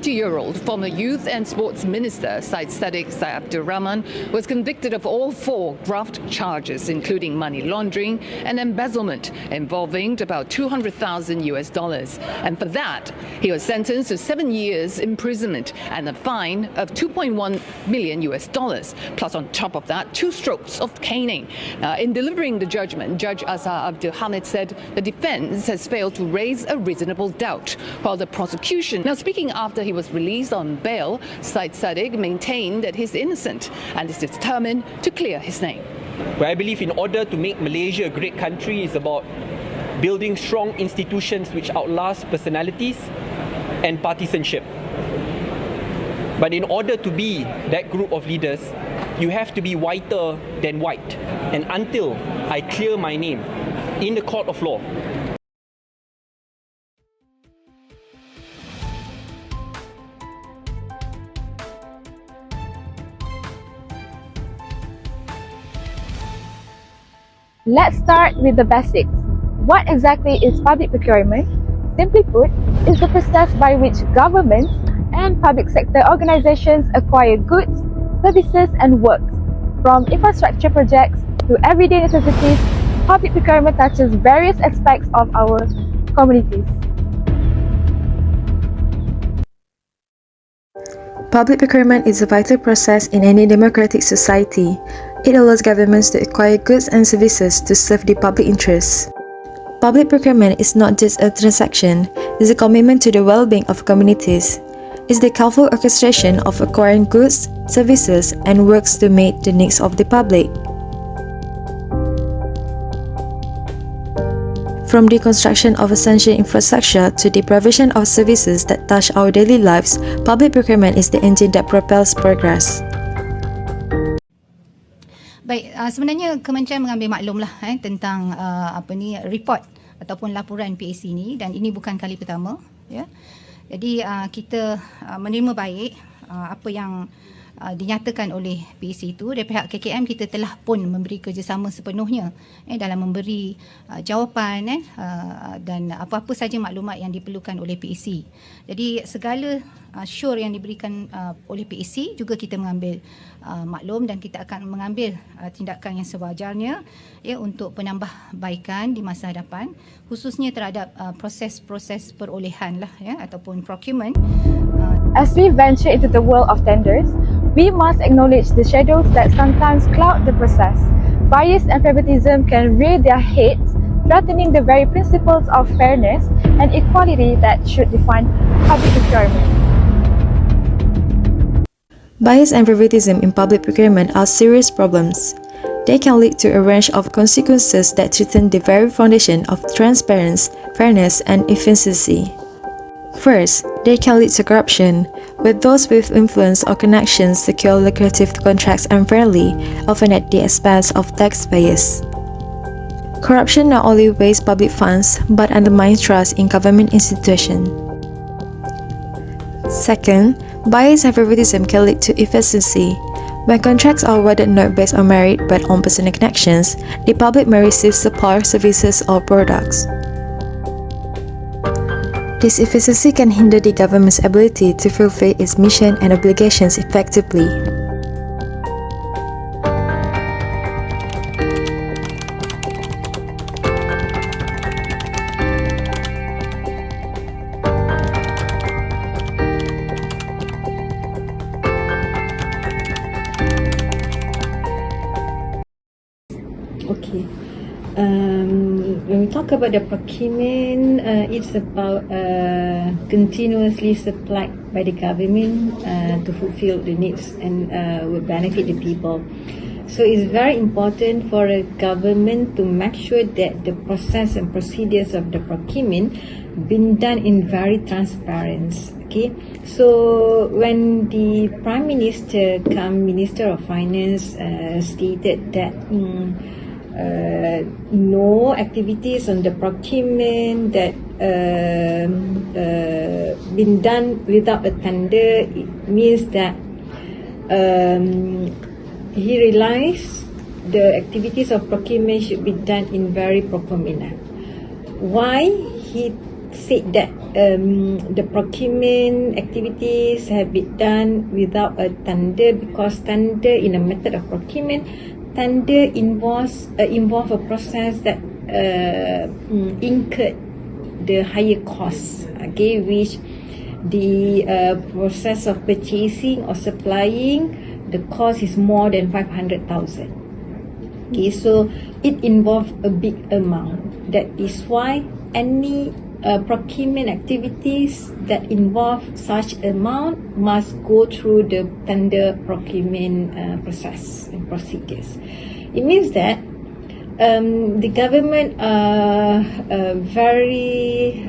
30-year-old former Youth and Sports Minister Syed Saddiq Abdul Rahman was convicted of all 4 graft charges, including money laundering and embezzlement, involving about $200,000. And for that, he was sentenced to 7 years imprisonment and a fine of $2.1 million. Plus, on top of that, 2 strokes of caning. In delivering the judgment, Judge Azhar Abdul Hamid said the defense has failed to raise a reasonable doubt, while the prosecution. Now, speaking after he was released on bail, Syed Saddiq maintained that he's innocent and is determined to clear his name. Where I believe in order to make Malaysia a great country is about building strong institutions which outlast personalities and partisanship. But in order to be that group of leaders, you have to be whiter than white. And until I clear my name in the court of law, Let's start with the basics. What exactly is public procurement? Simply put, it's the process by which governments and public sector organizations acquire goods, services and works. From infrastructure projects to everyday necessities, public procurement touches various aspects of our communities. Public procurement is a vital process in any democratic society. It allows governments to acquire goods and services to serve the public interest. Public procurement is not just a transaction, it's a commitment to the well-being of communities. It's the careful orchestration of acquiring goods, services, and works to meet the needs of the public. From the construction of essential infrastructure to the provision of services that touch our daily lives, public procurement is the engine that propels progress. Baik, sebenarnya Kementerian mengambil maklumlah tentang report ataupun laporan PAC ni, dan ini bukan kali pertama, ya. Jadi kita menerima baik apa yang dinyatakan oleh PAC itu. Dari pihak KKM kita telah pun memberi kerjasama sepenuhnya dalam memberi jawapan dan apa-apa saja maklumat yang diperlukan oleh PAC. Jadi segala sure yang diberikan oleh PAC juga kita mengambil maklum, dan kita akan mengambil tindakan yang sewajarnya untuk penambahbaikan di masa hadapan, khususnya terhadap proses-proses perolehan ataupun procurement. As we venture into the world of tenders, we must acknowledge the shadows that sometimes cloud the process. Bias and favoritism can rear their heads, threatening the very principles of fairness and equality that should define public procurement. Bias and favoritism in public procurement are serious problems. They can lead to a range of consequences that threaten the very foundation of transparency, fairness, and efficiency. First, they can lead to corruption, where those with influence or connections secure lucrative contracts unfairly, often at the expense of taxpayers. Corruption not only wastes public funds, but undermines trust in government institutions. Second, bias and favoritism can lead to efficiency. When contracts are awarded not based on merit but on personal connections, the public may receive subpar services or products. This efficiency can hinder the government's ability to fulfill its mission and obligations effectively. Okay. When we talk about the procurement, it's about continuously supplied by the government to fulfill the needs and will benefit the people. So it's very important for the government to make sure that the process and procedures of the procurement been done in very transparent. Okay, so when the Prime Minister Minister of Finance stated that no activities on the procurement that been done without a tender, it means that he realized the activities of procurement should be done in very proper manner. Why he said that? the procurement activities have been done without a tender, because tender in a method of procurement, tender involve a process that incurred the higher costs, okay, which the process of purchasing or supplying, the cost is more than 500,000. Okay, so it involves a big amount. That is why any procurement activities that involve such amount must go through the tender procurement process and procedures. It means that the government are very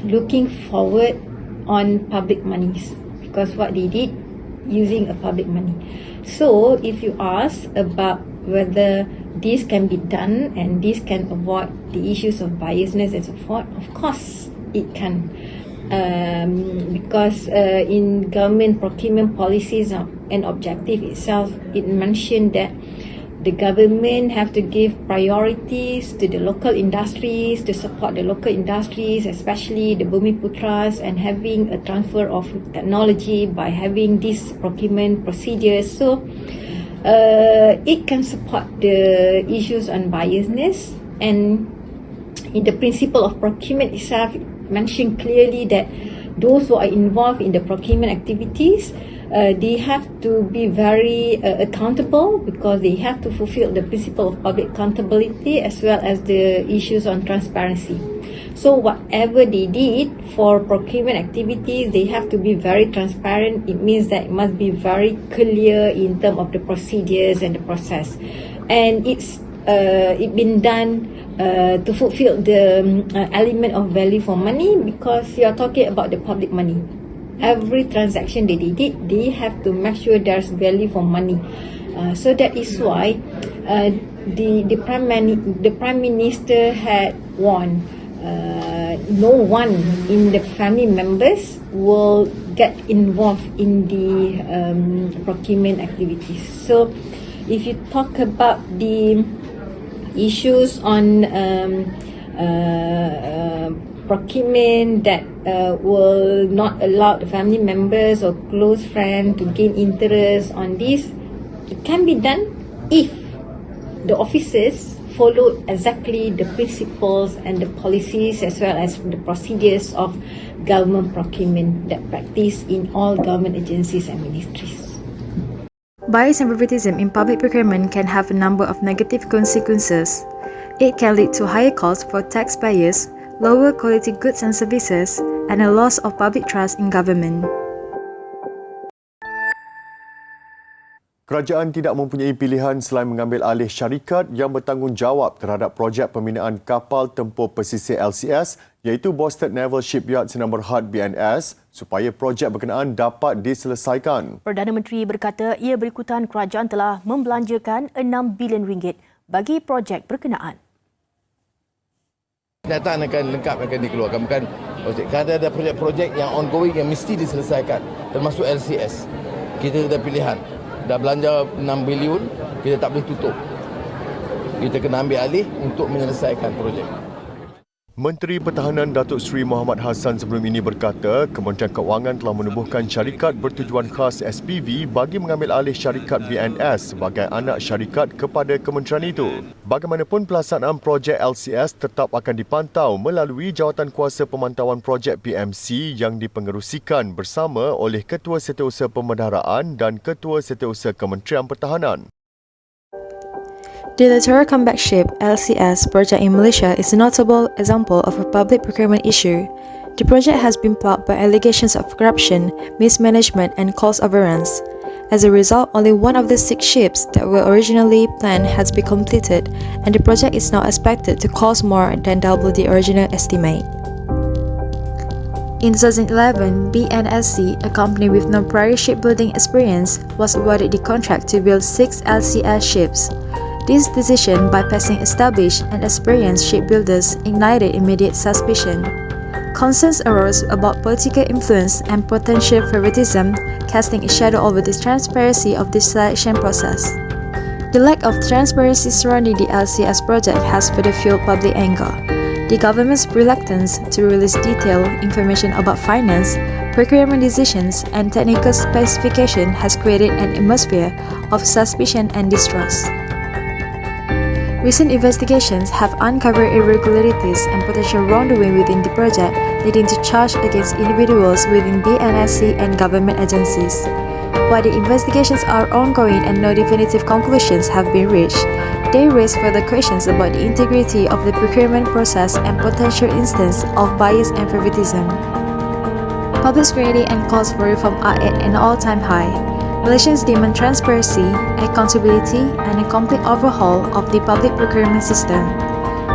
looking forward on public monies, because what they did using a public money. So if you ask about whether this can be done and this can avoid the issues of biasness and so forth, of course it can, because in government procurement policies and objective itself, it mentioned that the government have to give priorities to the local industries, to support the local industries, especially the Bumiputras, and having a transfer of technology by having these procurement procedures. So it can support the issues on biasness, and in the principle of procurement itself, it mentioned clearly that those who are involved in the procurement activities, they have to be very accountable, because they have to fulfill the principle of public accountability as well as the issues on transparency. So whatever they did for procurement activities, they have to be very transparent. It means that it must be very clear in terms of the procedures and the process, and it's been done to fulfill the element of value for money, because you are talking about the public money. Every transaction that they did, they have to make sure there's value for money. So that is why the Prime Minister had warned no one in the family members will get involved in the procurement activities. So if you talk about the issues on procurement that will not allow the family members or close friends to gain interest on this, it can be done if the officers follow exactly the principles and the policies as well as the procedures of government procurement that practice in all government agencies and ministries. Bias and favoritism in public procurement can have a number of negative consequences. It can lead to higher costs for taxpayers, lower quality goods and services, and a loss of public trust in government. Kerajaan tidak mempunyai pilihan selain mengambil alih syarikat yang bertanggungjawab terhadap projek pembinaan kapal tempur pesisir LCS, iaitu Boston Naval Shipyards No. Hard BNS, supaya projek berkenaan dapat diselesaikan. Perdana Menteri berkata ia berikutan kerajaan telah membelanjakan RM6 bilion bagi projek berkenaan. Kenyataan akan lengkap akan dikeluarkan, bukan projek. Kerana ada projek-projek yang ongoing yang mesti diselesaikan, termasuk LCS. Kita ada pilihan. Dah belanja 6 bilion, kita tak boleh tutup. Kita kena ambil alih untuk menyelesaikan projek. Menteri Pertahanan Datuk Seri Muhammad Hassan sebelum ini berkata, Kementerian Keuangan telah menubuhkan syarikat bertujuan khas SPV bagi mengambil alih syarikat BNS sebagai anak syarikat kepada kementerian itu. Bagaimanapun, pelaksanaan projek LCS tetap akan dipantau melalui Jawatankuasa Pemantauan Projek PMC yang dipengerusikan bersama oleh Ketua Setiausaha Pemendaraan dan Ketua Setiausaha Kementerian Pertahanan. The Littoral Comeback Ship (LCS) project in Malaysia is a notable example of a public procurement issue. The project has been plagued by allegations of corruption, mismanagement and cost overruns. As a result, only one of the 6 ships that were originally planned has been completed, and the project is now expected to cost more than double the original estimate. In 2011, BNSC, a company with no prior shipbuilding experience, was awarded the contract to build 6 LCS ships. This decision, bypassing established and experienced shipbuilders, ignited immediate suspicion. Concerns arose about political influence and potential favoritism, casting a shadow over the transparency of the selection process. The lack of transparency surrounding the LCS project has further fueled public anger. The government's reluctance to release detailed information about finance, procurement decisions, and technical specification has created an atmosphere of suspicion and distrust. Recent investigations have uncovered irregularities and potential wrongdoing within the project, leading to charge against individuals within BNSC and government agencies. While the investigations are ongoing and no definitive conclusions have been reached, they raise further questions about the integrity of the procurement process and potential instance of bias and favoritism. Public scrutiny and calls for reform are at an all-time high. Malaysians demand transparency, accountability, and a complete overhaul of the public procurement system.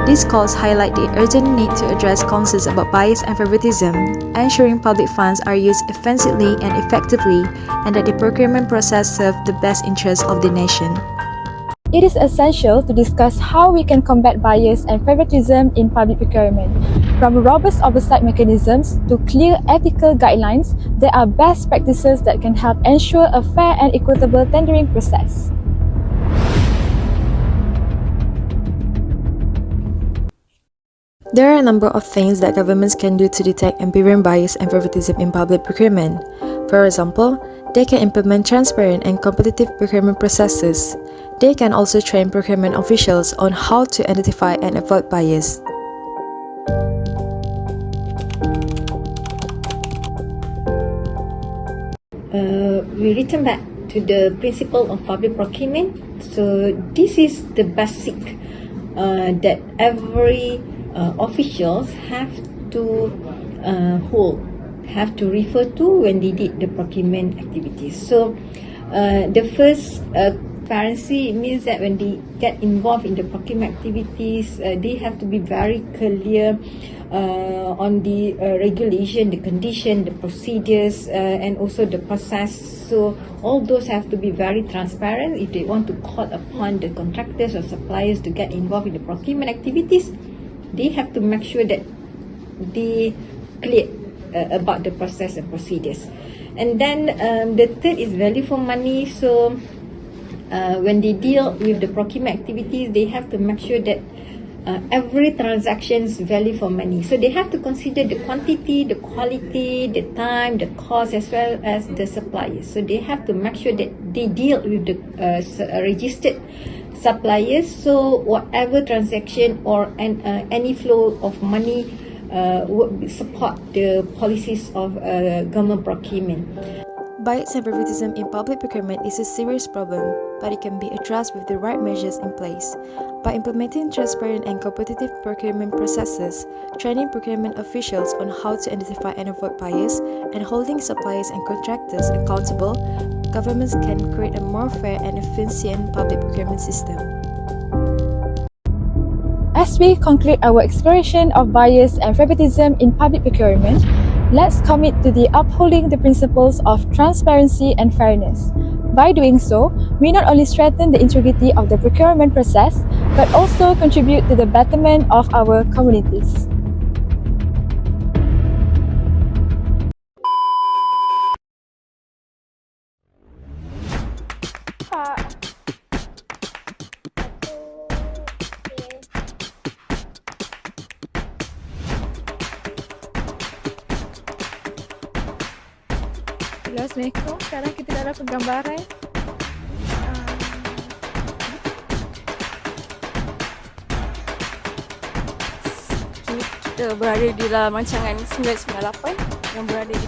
These calls highlight the urgent need to address concerns about bias and favoritism, ensuring public funds are used efficiently and effectively, and that the procurement process serves the best interests of the nation. It is essential to discuss how we can combat bias and favoritism in public procurement. From robust oversight mechanisms to clear ethical guidelines, there are best practices that can help ensure a fair and equitable tendering process. There are a number of things that governments can do to detect and prevent bias and favoritism in public procurement. For example, they can implement transparent and competitive procurement processes. They can also train procurement officials on how to identify and avoid bias. We return back to the principle of public procurement. So this is the basic that every officials have to have to refer to when they did the procurement activities. So the first transparency means that when they get involved in the procurement activities, they have to be very clear on the regulation, the condition, the procedures, and also the process. So all those have to be very transparent if they want to call upon the contractors or suppliers to get involved in the procurement activities. They have to make sure that they clear about the process and procedures. And then the third is value for money. So when they deal with the procurement activities, they have to make sure that every transaction is value for money. So they have to consider the quantity, the quality, the time, the cost, as well as the suppliers. So they have to make sure that they deal with the registered suppliers. So whatever transaction or any flow of money would support the policies of government procurement. Bias and favoritism in public procurement is a serious problem, but it can be addressed with the right measures in place. By implementing transparent and competitive procurement processes, training procurement officials on how to identify and avoid bias, and holding suppliers and contractors accountable, governments can create a more fair and efficient public procurement system. As we conclude our exploration of bias and favoritism in public procurement, let's commit to the upholding the principles of transparency and fairness. By doing so, we not only strengthen the integrity of the procurement process, but also contribute to the betterment of our communities. Assalamualaikum. Sekarang kita dalam penggambaran kita berada di dalam rancangan 998 yang berada di